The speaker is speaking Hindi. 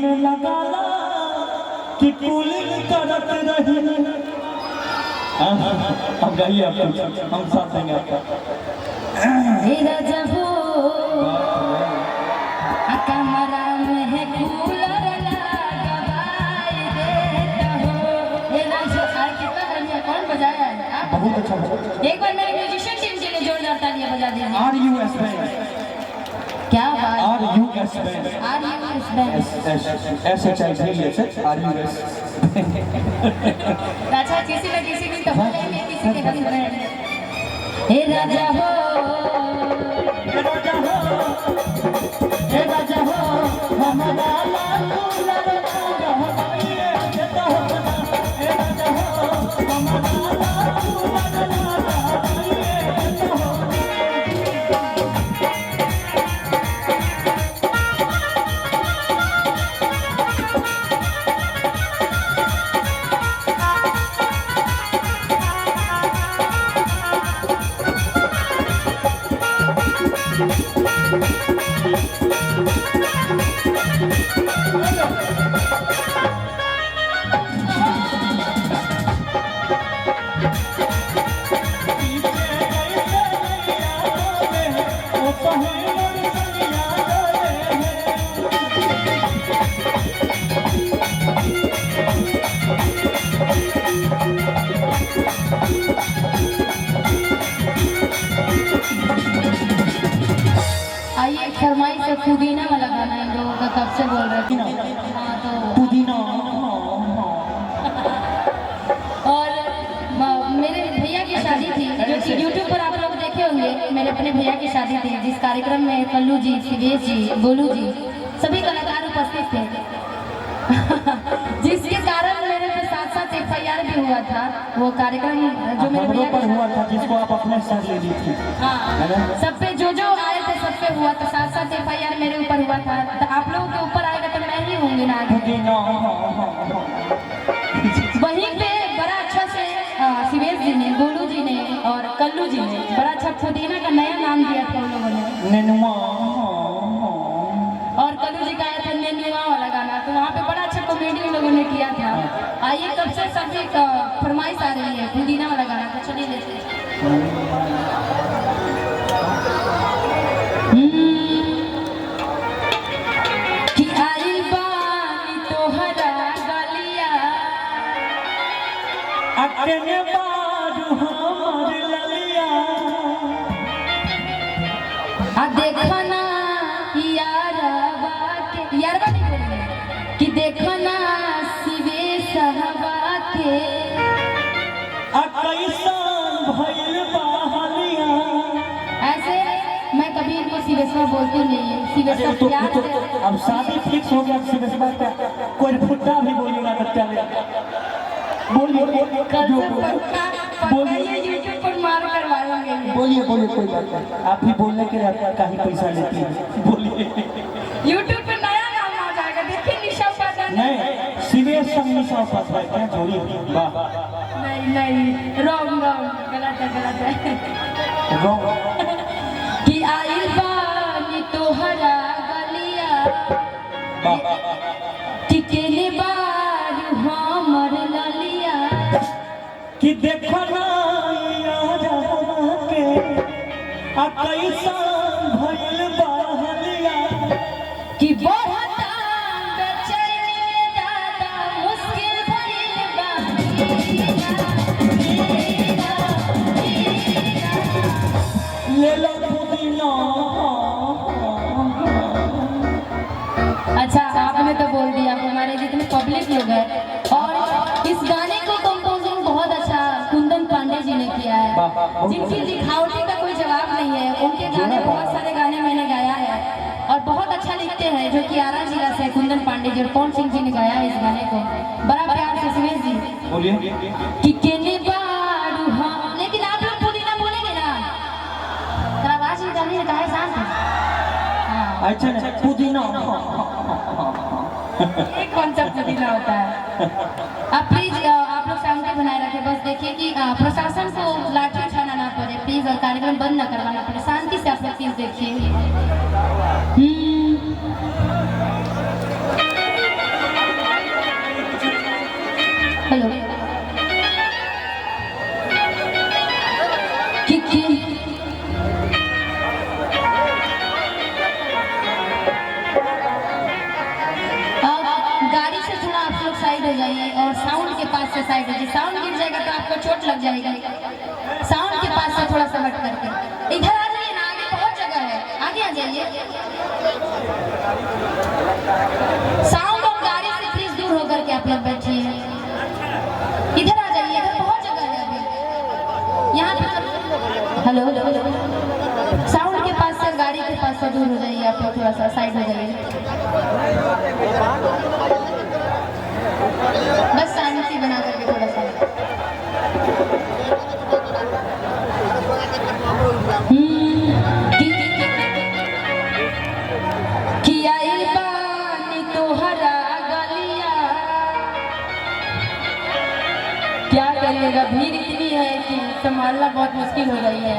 में लगा ला कि कूलिंग करत रही। अब गाइए आप कुछ, हम साथ देंगे आपका। कमरा में है कूलर लगवाई देता हो। ये ना जो कितना बढ़िया, कौन बजाया है आप? बहुत अच्छा बजा। एक बार मेरे म्यूजिशियन टीम के लिए जोरदार तालियां बजा दीजिए। RUS band. क्या बात? RUS band. RUS band. SHITS RUS। अच्छा, किसी न किसी दिन तो हो जाएंगे किसी के हस्बैंड। हे राजा हो, हे राजा हो, हे राजा हो, हमारा कूलर लगाइए देता हो ना। हे राजा हो, हमारा कूलर लगाइए देता हो। आइए, फरमाइश से पुदीना वाला गाना इन लोगों का कब से बोल रहे थे। हाँ, तो पुदीना। और मेरे भैया की शादी थी जो कि यूट्यूब पर आप लोग देखे होंगे। मेरे अपने भैया की शादी थी जिस कार्यक्रम में कल्लू जी, शिवेश जी, गोलू जी सभी कलाकार उपस्थित थे। जिसके कारण मेरे पे साथ साथ FIR भी हुआ था। वो कार्यक्रम जो मेरे भैया पर हुआ था जिसको आप अपने साथ ले ली थी। हाँ, सब पे जो आए थे सब पे हुआ था। साथ साथ FIR मेरे ऊपर हुआ था। तो आप लोगों के ऊपर आएगा तो मैं ही होंगी ना। वहीं पे बड़ा अच्छा से शिवेश जी ने, गोलू जी ने और कल्लू जी ने बड़ा अच्छा पुदीना का नया नाम दिया था उन लोगों ने। नेनुआ। और कल्लू जी गाया था नेनुआ वाला गाना। तो वहाँ पे बड़ा अच्छा कॉमेडी उन लोगों ने किया था। आइए, कब से सभी फरमाइश आ रही है पुदीना वाला गाना, तो चलिए लेते हैं। कि आई बानी तोहरा गलिया, अकेले बारू हमार ललिया। आ देखो ना यारवा के, यारवा नहीं बोलेंगे, कि देखो ना शिवे सहबा के कैसन भइल बहलिया। ऐसे मैं कभी इनको शिवेश्वर बोलती नहीं है। शिवेश्वर प्यार से। अब शादी फिक्स हो गया शिवेश्वर का, कोई फुट्टा भी बोलेगा तो चले। बोलिए कल से पक्का ये यूट्यूब पर मार करवाएंगे। बोलिए बोलिए, कोई बात नहीं। आप ही बोलने के लिए कहीं पैसा लेती है, बोलिए। यूट्यूब पे नया नाम आ जाएगा, देखिए निशा पाटन। नहीं, शिवेश संग निशा पाटन क्या जोड़ी। वाह, नहीं, रॉन्ग गलत है। कि आई बानी तोहरा गलिया, कि केले बारू हमर ललिया, कि देखो ना यारा के कैसन भइल बहलिया। कि बढ़ता बेचैनी में दादा मुश्किल भइल बा। ले लो पुदीना। अच्छा, आपने तो बोल दिया। हमारे जितने पब्लिक लोग हैं, और इस गाने को कंपोजिंग बहुत अच्छा कुंदन पांडे जी ने किया है, जिनकी लिखावटी का कोई जवाब नहीं है। उनके गाने, बहुत सारे गाने मैंने गाया है और बहुत अच्छा लिखते हैं, जो कि आरा जिला से कुंदन पांडे जी और पवन सिंह जी ने गाया है इस गाने को बड़ा प्यार से। शिवेश जी बोलिए। कि केले बारू हम, लेकिन आप लोग पुदीना बोलेंगे ना, तेरा आवाज निकालने का है सांस। हाँ, अच्छा ना, पुदीना। ये कौन सा पुदीना होता है? आप प्लीज आप लोग शांति बनाए रखें। बस देखिए कि प्रशासन को लाठी उठाना ना पड़े प्लीज, और कार्यक्रम बंद ना करवाना पड़े। शांति से आप लोग प्लीज देखिए। हेलो कि गाड़ी से थोड़ा आप लोग साइड हो जाइए और साउंड के पास से साइड हो जाइए। साउंड गिर जाएगा तो आपको चोट लग जाएगा। साउंड के पास से थोड़ा सा हट करके इधर आ जाइए ना, आगे बहुत जगह है, आगे आ जाइए। साउंड और गाड़ी से प्लीज दूर होकर के आप लोग बैठिए। इधर आ जाइए, इधर बहुत जगह है अभी यहाँ पे। हेलो साउंड के पास से गाड़ी के पास से दूर हो जाइए आप लोग, थोड़ा सा साइड हो जाइए। बस शांति बना करके थोड़ा सा। क्या करिएगा, भीड़ इतनी है कि संभालना बहुत मुश्किल हो रही है।